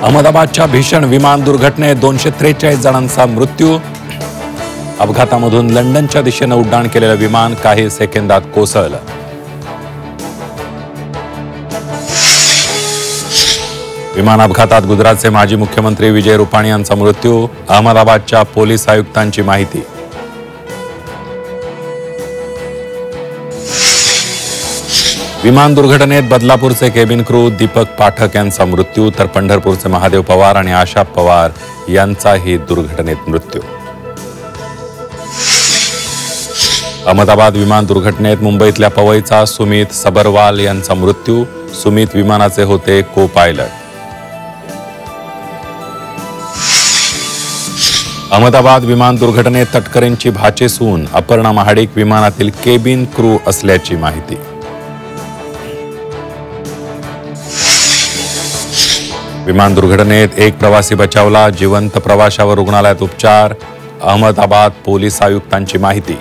अहमदाबादच्या भीषण विमान दुर्घटनेत 243 जणांचा मृत्यू। अपघातामधून लंडनच्या दिशेने उड्डाण केलेलं विमान काही सेकंदात कोसळलं। विमान अपघातात गुजरातचे माजी मुख्यमंत्री विजय रुपाणी यांचा मृत्यू। अहमदाबादच्या पोलीस आयुक्तांची माहिती। विमान दुर्घटनेत बदलापूरचे केबिन क्रू दीपक पाठक यांचा मृत्यू, तर पंढरपूरचे महादेव पवार आणि आशा पवार यांचाही दुर्घटनेत मृत्यू। अहमदाबाद विमान दुर्घटनेत मुंबईतल्या पवईचा सुमित सबरवाल यांचा मृत्यू। सुमित विमानाचे होते को पायलट। अहमदाबाद विमान दुर्घटनेत तटकरेंची भाचे सून अपर्णा महाडिक विमानातील केबिन क्रू असल्याची माहिती। विमान दुर्घटनेत एक प्रवासी बचावला, जिवंत प्रवाशावर रुग्णालयात उपचार। अहमदाबाद पोलीस आयुक्तांची माहिती।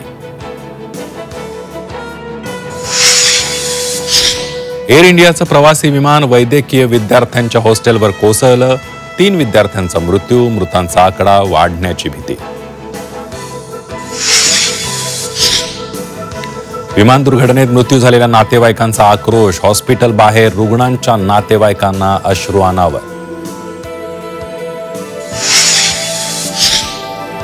एअर इंडियाचं प्रवासी विमान वैद्यकीय विद्यार्थ्यांच्या हॉस्टेलवर कोसळलं। 3 विद्यार्थ्यांचा मृत्यू, मृतांचा आकडा वाढण्याची भीती। विमान दुर्घटनेत मृत्यू झालेल्या नातेवाईकांचा आक्रोश, हॉस्पिटल बाहेर रुग्णांच्या नातेवाईकांना अश्रू अनावर।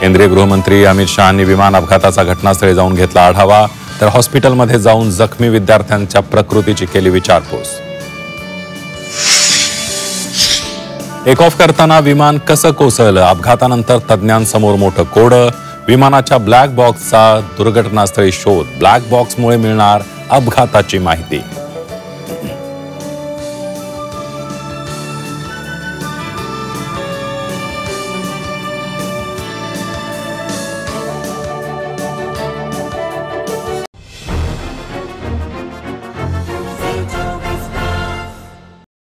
केंद्रीय गृहमंत्री अमित शहांनी विमान अपघाताचा घटनास्थळी जाऊन घेतला आढावा, तर हॉस्पिटलमध्ये जाऊन जखमी विद्यार्थ्यांच्या प्रकृतीची केली विचारपूस। टेक ऑफ करताना विमान कसं कोसळलं, अपघातानंतर तज्ञांसमोर मोठं कोडं। विमानाच्या ब्लॅक बॉक्सचा दुर्घटनास्थळी शोध, ब्लॅक बॉक्समुळे मिळणार अपघाताची माहिती।